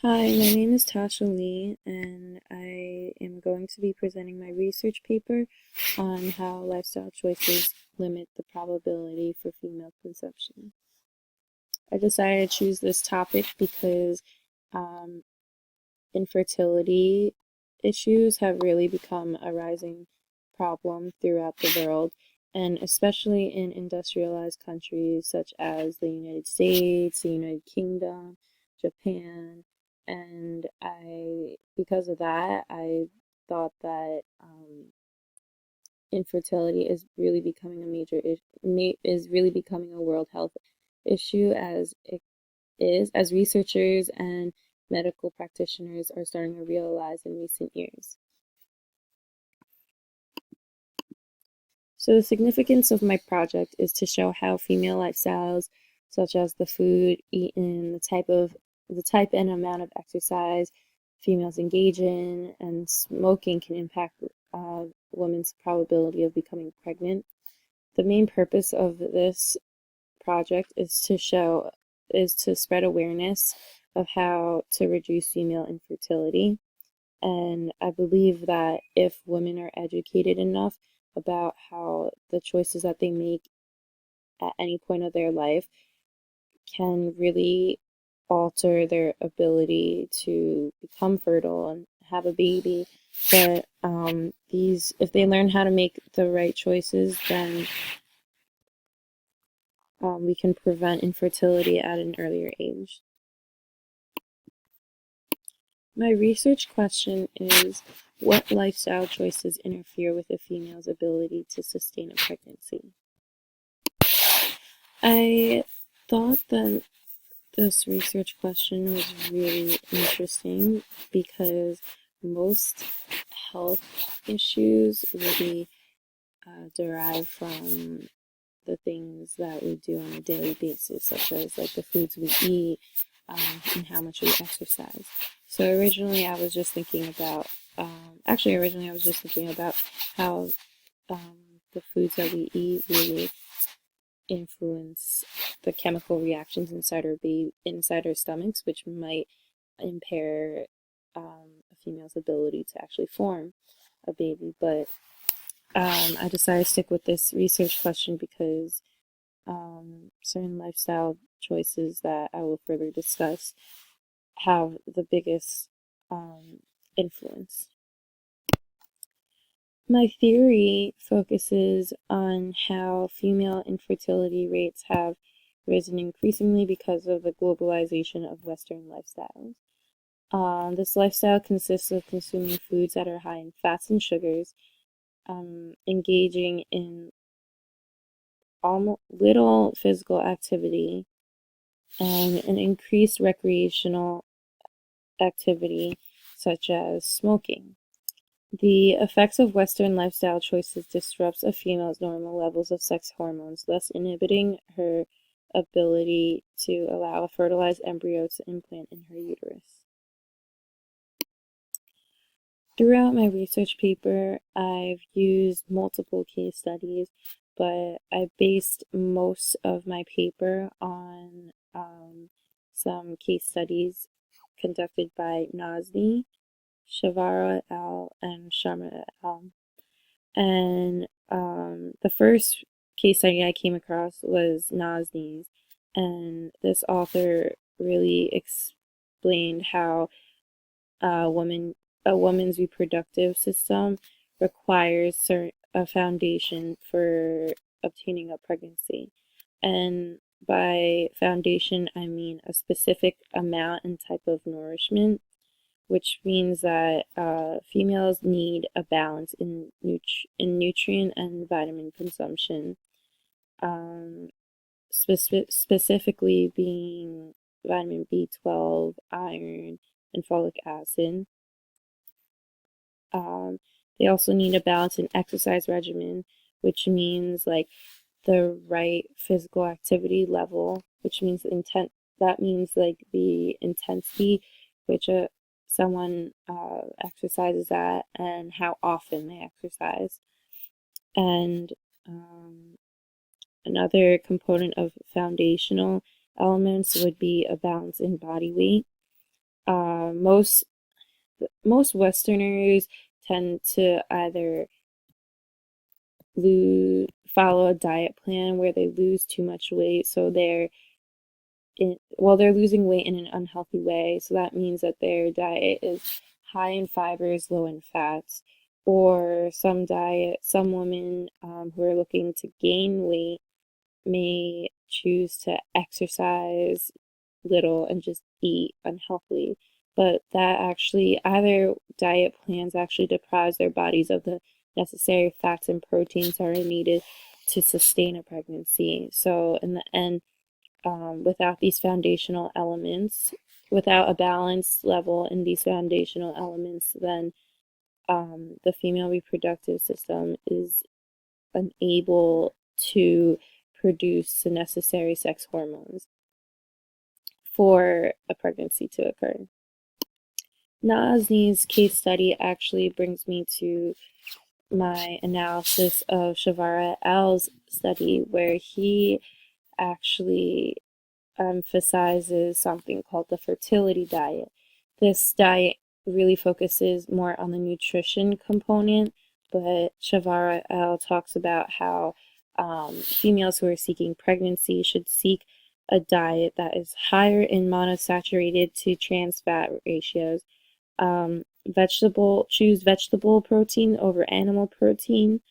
Hi, my name is Tasha Lee, and I am going to be presenting my research paper on how lifestyle choices limit the probability for female conception. I decided to choose this topic because um, infertility issues have really become a rising problem throughout the world, and especially in industrialized countries such as the United States, the United Kingdom, Japan, and because of that, I thought that infertility is really becoming a is really becoming a world health issue as researchers and medical practitioners are starting to realize in recent years. So the significance of my project is to show how female lifestyles, such as the food eaten, the type and amount of exercise females engage in, and smoking can impact women's probability of becoming pregnant. The main purpose of this project is to spread awareness of how to reduce female infertility. And I believe that if women are educated enough about how the choices that they make at any point of their life can really alter their ability to become fertile and have a baby, that if they learn how to make the right choices, then we can prevent infertility at an earlier age. My research question is, what lifestyle choices interfere with a female's ability to sustain a pregnancy? I thought that this research question was really interesting because most health issues really derive from the things that we do on a daily basis, such as like the foods we eat, and how much we exercise. So originally I was just thinking about how the foods that we eat really influence the chemical reactions inside our stomachs, which might impair a female's ability to actually form a baby. But I decided to stick with this research question because certain lifestyle choices that I will further discuss have the biggest influence. My theory focuses on how female infertility rates have risen increasingly because of the globalization of Western lifestyles. This lifestyle consists of consuming foods that are high in fats and sugars, engaging in almost little physical activity, and an increased recreational activity such as smoking. The effects of Western lifestyle choices disrupts a female's normal levels of sex hormones, thus inhibiting her ability to allow a fertilized embryo to implant in her uterus. Throughout my research paper, I've used multiple case studies, but I based most of my paper on some case studies conducted by Nazni, Shavara et al., and Sharma et al. And the first case study I came across was Nazni's, and this author really explained how a woman's reproductive system requires a foundation for obtaining a pregnancy. And by foundation, I mean a specific amount and type of nourishment, which means that females need a balance in nutrient and vitamin consumption, um, specifically being vitamin B12, iron, and folic acid. Um, they also need a balance in exercise regimen, which means like the right physical activity level, which means intent. That means like the intensity which someone exercises at and how often they exercise. And another component of foundational elements would be a balance in body weight. most Westerners tend to either follow a diet plan where they lose too much weight, so they're losing weight in an unhealthy way. So that means that their diet is high in fibers, low in fats. Or some women who are looking to gain weight may choose to exercise little and just eat unhealthily. But that actually, either diet plans actually deprives their bodies of the necessary fats and proteins that are needed to sustain a pregnancy. So in the end, without these foundational elements, without a balanced level in these foundational elements, then the female reproductive system is unable to produce the necessary sex hormones for a pregnancy to occur. Nazni's case study actually brings me to my analysis of Shavara et al.'s study, where he actually emphasizes something called the fertility diet. This diet really focuses more on the nutrition component, but Shavara et al. Talks about how females who are seeking pregnancy should seek a diet that is higher in monosaturated to trans fat ratios. Choose vegetable protein over animal protein.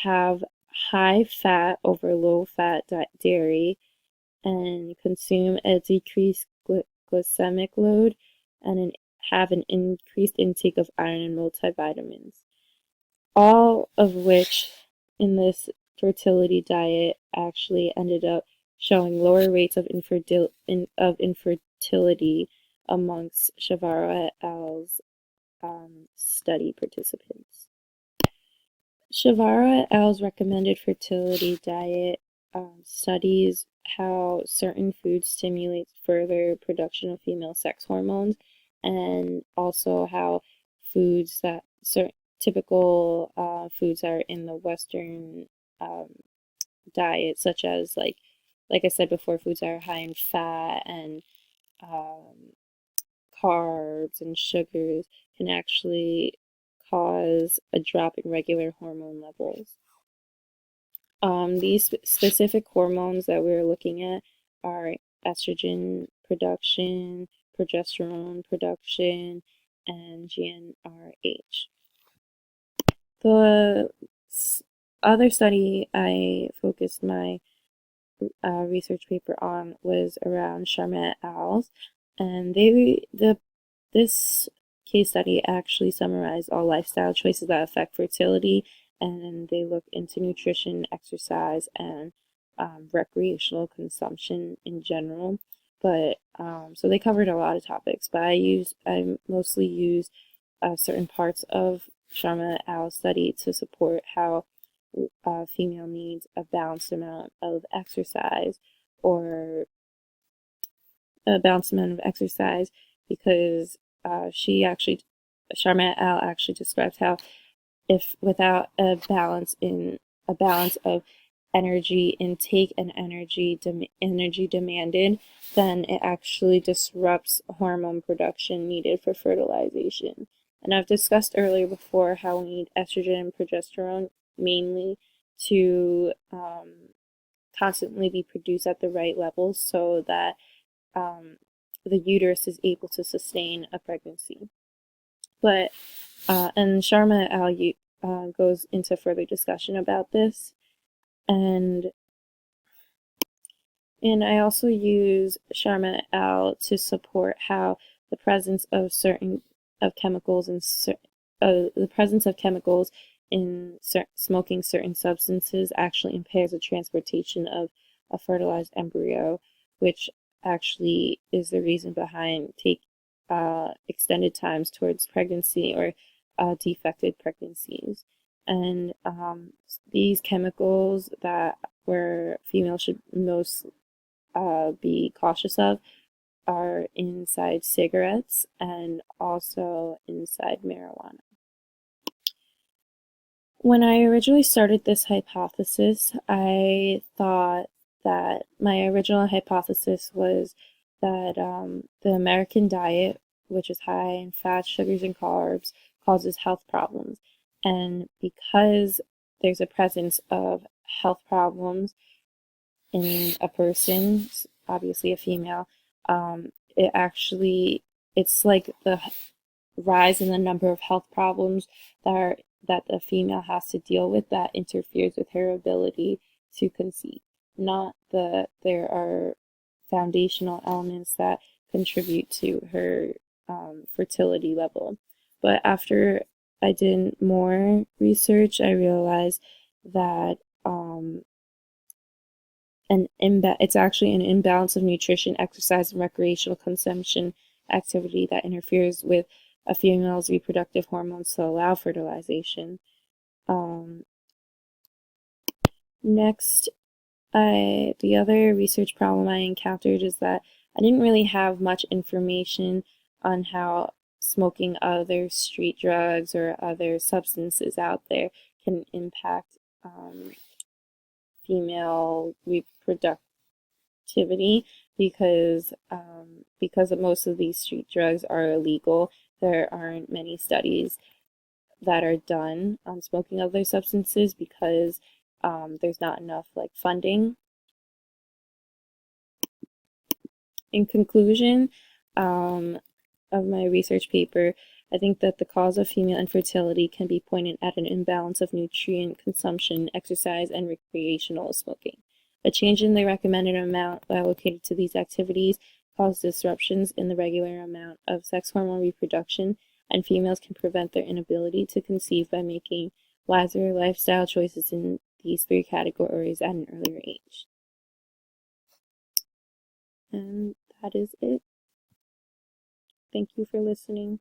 Have high fat over low fat dairy, and consume a decreased glycemic load, and have an increased intake of iron and multivitamins. All of which in this fertility diet actually ended up showing lower rates of infertility amongst Shavara et al.'s study participants. Shavara et al.'s recommended fertility diet studies how certain foods stimulate further production of female sex hormones, and also how foods that typical foods are in the Western diet, such as like I said before, foods that are high in fat and carbs and sugars, can actually cause a drop in regular hormone levels. These specific hormones that we're looking at are estrogen production, progesterone production, and GnRH. The other study I focused my research paper on was around Sharma et al.'s, and this case study actually summarized all lifestyle choices that affect fertility, and they look into nutrition, exercise, and recreational consumption in general. But so they covered a lot of topics, but I mostly use certain parts of Sharma et al. Study to support how female needs a balanced amount of exercise, or a balanced amount of exercise, because Sharma et al. Actually describes how if without a balance of energy intake and energy demanded, then it actually disrupts hormone production needed for fertilization. And I've discussed earlier before how we need estrogen and progesterone mainly to constantly be produced at the right levels, so that the uterus is able to sustain a pregnancy. But and Sharma et al. Goes into further discussion about this, and I also use Sharma et al. To support how the presence of chemicals in smoking certain substances actually impairs the transportation of a fertilized embryo, which actually is the reason behind extended times towards pregnancy, or defected pregnancies. And these chemicals that where females should most be cautious of are inside cigarettes and also inside marijuana. When I originally started this hypothesis, I thought that my original hypothesis was that the American diet, which is high in fats, sugars, and carbs, causes health problems. And because there's a presence of health problems in a person, obviously a female, it actually it's like the rise in the number of health problems that the female has to deal with that interferes with her ability to conceive. Not that there are foundational elements that contribute to her fertility level. But after I did more research, I realized that it's actually an imbalance of nutrition, exercise, and recreational consumption activity that interferes with a female's reproductive hormones to allow fertilization. Um, Next, the other research problem I encountered is that I didn't really have much information on how smoking other street drugs or other substances out there can impact female reproductivity because most of these street drugs are illegal. There aren't many studies that are done on smoking other substances because there's not enough like funding. In conclusion of my research paper, I think that the cause of female infertility can be pointed at an imbalance of nutrient consumption, exercise, and recreational smoking. A change in the recommended amount allocated to these activities cause disruptions in the regular amount of sex hormone reproduction, and females can prevent their inability to conceive by making wiser lifestyle choices in these three categories at an earlier age. And that is it. Thank you for listening.